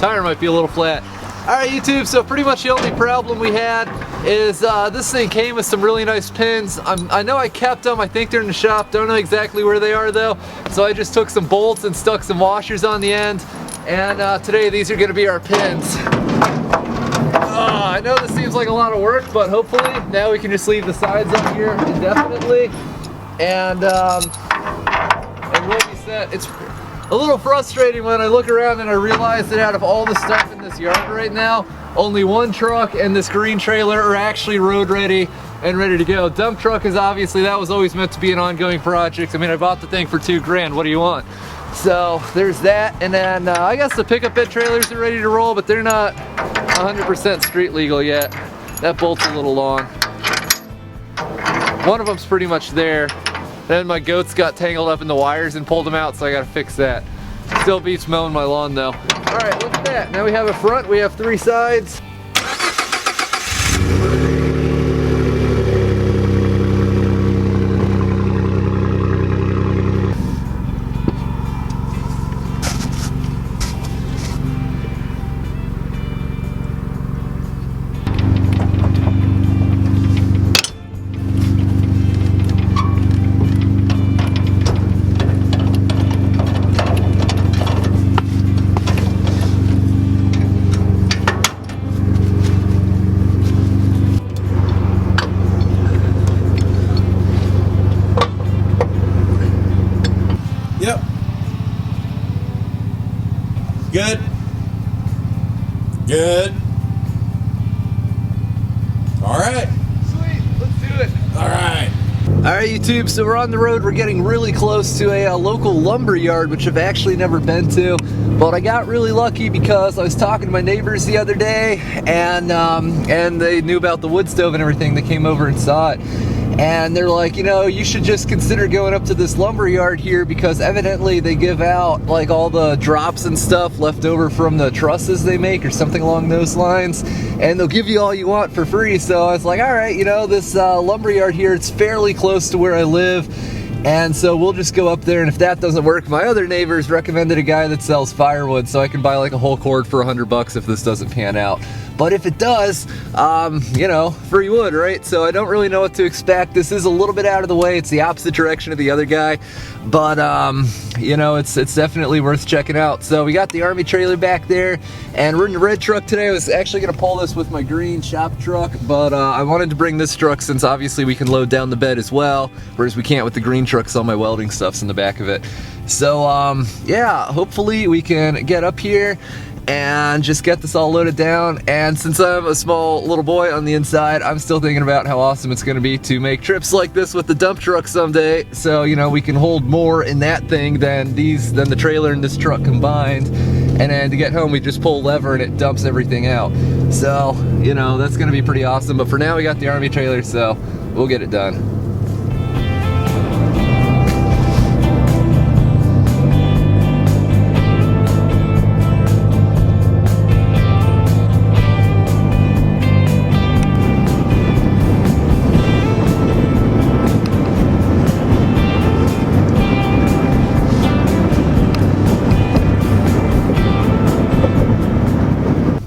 Tire might be a little flat. Alright YouTube, so pretty much the only problem we had is this thing came with some really nice pins. I know I kept them, I think they're in the shop, don't know exactly where they are though. So I just took some bolts and stuck some washers on the end. And today these are going to be our pins. I know this seems like a lot of work, but hopefully now we can just leave the sides up here indefinitely. And we'll be set. It's a little frustrating when I look around and I realize that out of all the stuff in this yard right now, only one truck and this green trailer are actually road ready and ready to go. Dump truck is obviously, that was always meant to be an ongoing project. I mean, I bought the thing for $2 grand, what do you want? So there's that, and then I guess the pickup bed trailers are ready to roll, but they're not 100% street legal yet. That bolt's a little long. One of them's pretty much there. Then my goats got tangled up in the wires and pulled them out, so I gotta fix that. Still beats mowing my lawn though. All right, look at that. Now we have a front, we have 3 sides. Yep. Good. Good. All right. Sweet, let's do it. All right. All right, YouTube, so we're on the road. We're getting really close to a local lumber yard, which I've actually never been to. But I got really lucky because I was talking to my neighbors the other day, and they knew about the wood stove and everything. They came over and saw it. And they're like, you know, you should just consider going up to this lumber yard here because evidently they give out like all the drops and stuff left over from the trusses they make or something along those lines. And they'll give you all you want for free. So I was like, all right, you know, this lumber yard here, it's fairly close to where I live. And so we'll just go up there, and if that doesn't work, my other neighbors recommended a guy that sells firewood, so I can buy like a whole cord for $100 if this doesn't pan out. But if it does, you know, free wood, right? So I don't really know what to expect. This is a little bit out of the way. It's the opposite direction of the other guy, but you know, it's definitely worth checking out. So we got the Army trailer back there, and we're in the red truck today. I was actually gonna pull this with my green shop truck, but I wanted to bring this truck since obviously we can load down the bed as well, whereas we can't with the green truck, so all my welding stuff's in the back of it. So yeah, hopefully we can get up here and just get this all loaded down. And since I'm a small little boy on the inside, I'm still thinking about how awesome it's gonna be to make trips like this with the dump truck someday. So, you know, we can hold more in that thing than the trailer and this truck combined. And then to get home, we just pull a lever and it dumps everything out. So, you know, that's gonna be pretty awesome. But for now, we got the Army trailer, so we'll get it done.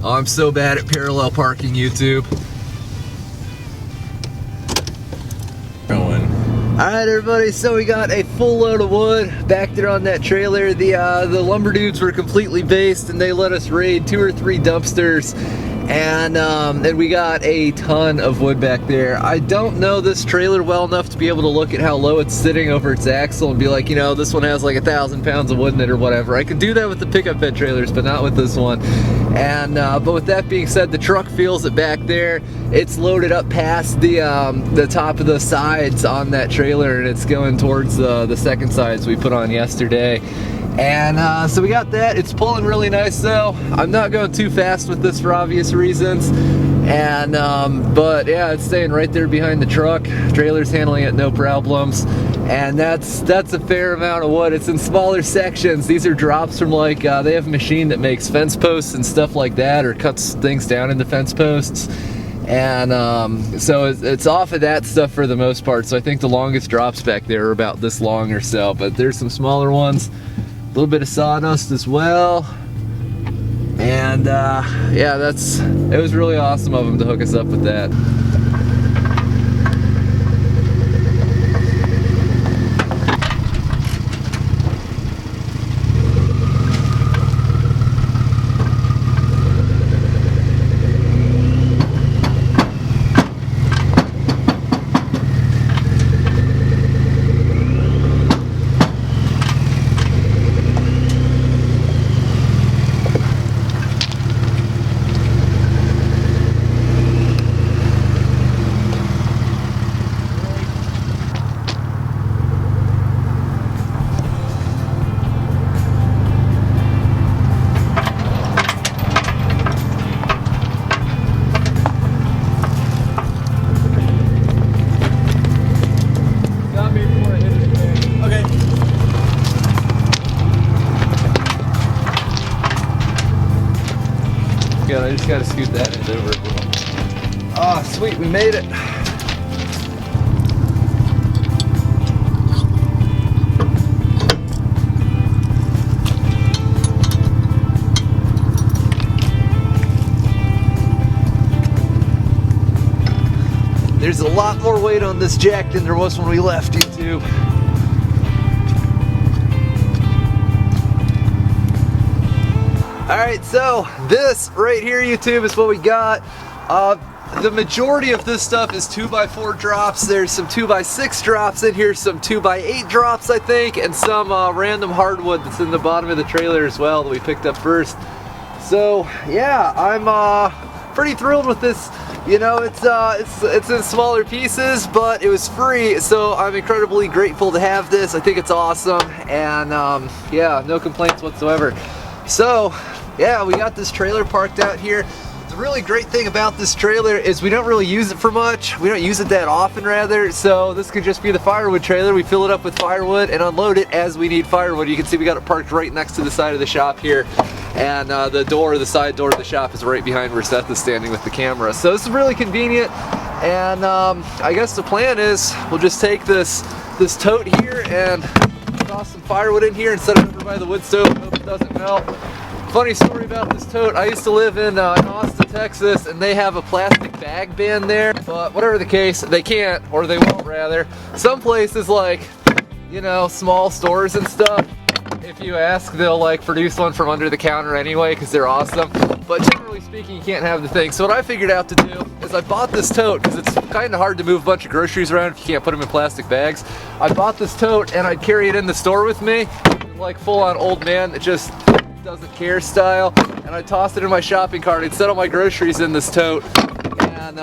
I'm so bad at parallel parking, YouTube. Going. Alright everybody, so we got a full load of wood back there on that trailer. The lumber dudes were completely based and they let us raid 2 or 3 dumpsters. And we got a ton of wood back there. I don't know this trailer well enough to be able to look at how low it's sitting over its axle and be like, you know, this one has like 1,000 pounds of wood in it or whatever. I can do that with the pickup bed trailers, but not with this one. And but with that being said, the truck feels it back there. It's loaded up past the top of the sides on that trailer, and it's going towards the second sides we put on yesterday. And so we got that. It's pulling really nice though. I'm not going too fast with this for obvious reasons. And but yeah, it's staying right there behind the truck. Trailer's handling it no problems. And that's a fair amount of wood. It's in smaller sections. These are drops from like they have a machine that makes fence posts and stuff like that, or cuts things down into fence posts. And so it's off of that stuff for the most part. So I think the longest drops back there are about this long or so, but there's some smaller ones. A little bit of sawdust as well. And yeah, it was really awesome of them to hook us up with that. Okay. I just gotta scoot that end over. Oh, sweet, we made it. There's a lot more weight on this jack than there was when we left, YouTube. Alright, so this right here, YouTube, is what we got. The majority of this stuff is 2x4 drops. There's some 2x6 drops in here, some 2x8 drops, I think, and some random hardwood that's in the bottom of the trailer as well that we picked up first. So yeah, I'm pretty thrilled with this. You know, it's in smaller pieces, but it was free, so I'm incredibly grateful to have this. I think it's awesome, and yeah, no complaints whatsoever. So yeah, we got this trailer parked out here. The really great thing about this trailer is we don't really use it for much. We don't use it that often, rather. So this could just be the firewood trailer. We fill it up with firewood and unload it as we need firewood. You can see we got it parked right next to the side of the shop here. And the side door of the shop is right behind where Seth is standing with the camera. So this is really convenient. And I guess the plan is we'll just take this tote here and toss some firewood in here and set it over by the wood stove. Hope it doesn't melt. Funny story about this tote, I used to live in Austin, Texas, and they have a plastic bag ban there, but whatever the case, they can't, or they won't rather. Some places, like, you know, small stores and stuff, if you ask, they'll like produce one from under the counter anyway because they're awesome. But generally speaking, you can't have the thing. So what I figured out to do is I bought this tote because it's kind of hard to move a bunch of groceries around if you can't put them in plastic bags. I bought this tote and I'd carry it in the store with me, like full on old man that just doesn't care style, and I tossed it in my shopping cart and set all my groceries in this tote, and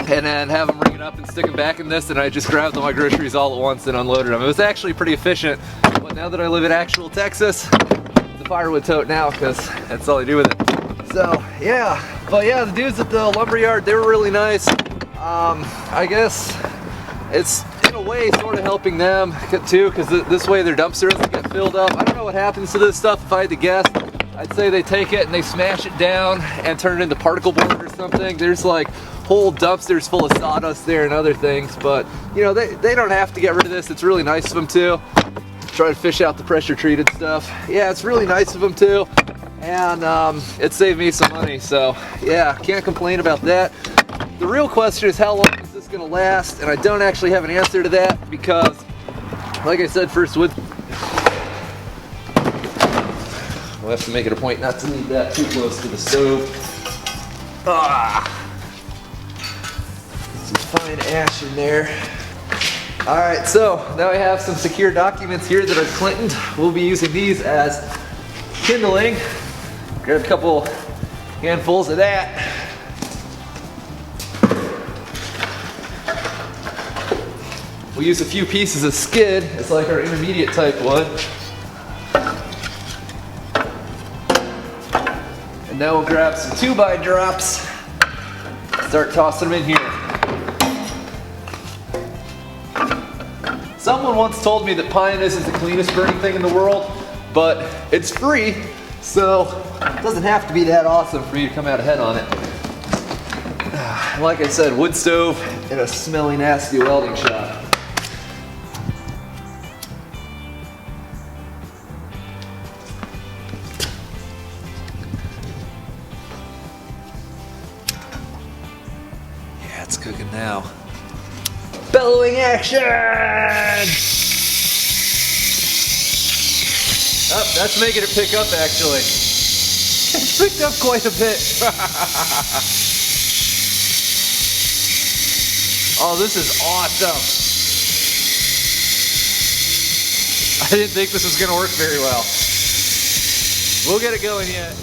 then have them ring it up and stick them back in this, and I just grabbed all my groceries all at once and unloaded them. It was actually pretty efficient, but now that I live in actual Texas, it's a firewood tote now because that's all I do with it. So yeah, but yeah, the dudes at the lumberyard, they were really nice. I guess it's in a way sort of helping them too, because this way their dumpster doesn't get filled up. I don't know what happens to this stuff. If I had to guess, I'd say they take it and they smash it down and turn it into particle board or something. There's like whole dumpsters full of sawdust there and other things, but you know, they don't have to get rid of this. It's really nice of them too. Try to fish out the pressure treated stuff. Yeah, it's really nice of them too, and it saved me some money, so yeah, can't complain about that. The real question is, how long is this gonna last? And I don't actually have an answer to that because, like I said, first wood, we'll have to make it a point not to leave that too close to the stove. Some fine ash in there. All right, so now I have some secure documents here that I've clintoned. We'll be using these as kindling. Grab a couple handfuls of that. We'll use a few pieces of skid. It's like our intermediate type wood. And now we'll grab some 2x drops. Start tossing them in here. Someone once told me that pine isn't the cleanest burning thing in the world, but it's free, so it doesn't have to be that awesome for you to come out ahead on it. Like I said, wood stove in a smelly, nasty welding shop. That's cooking now. Bellowing action! Oh, that's making it pick up actually. It's picked up quite a bit. Oh, this is awesome. I didn't think this was gonna work very well. We'll get it going yet.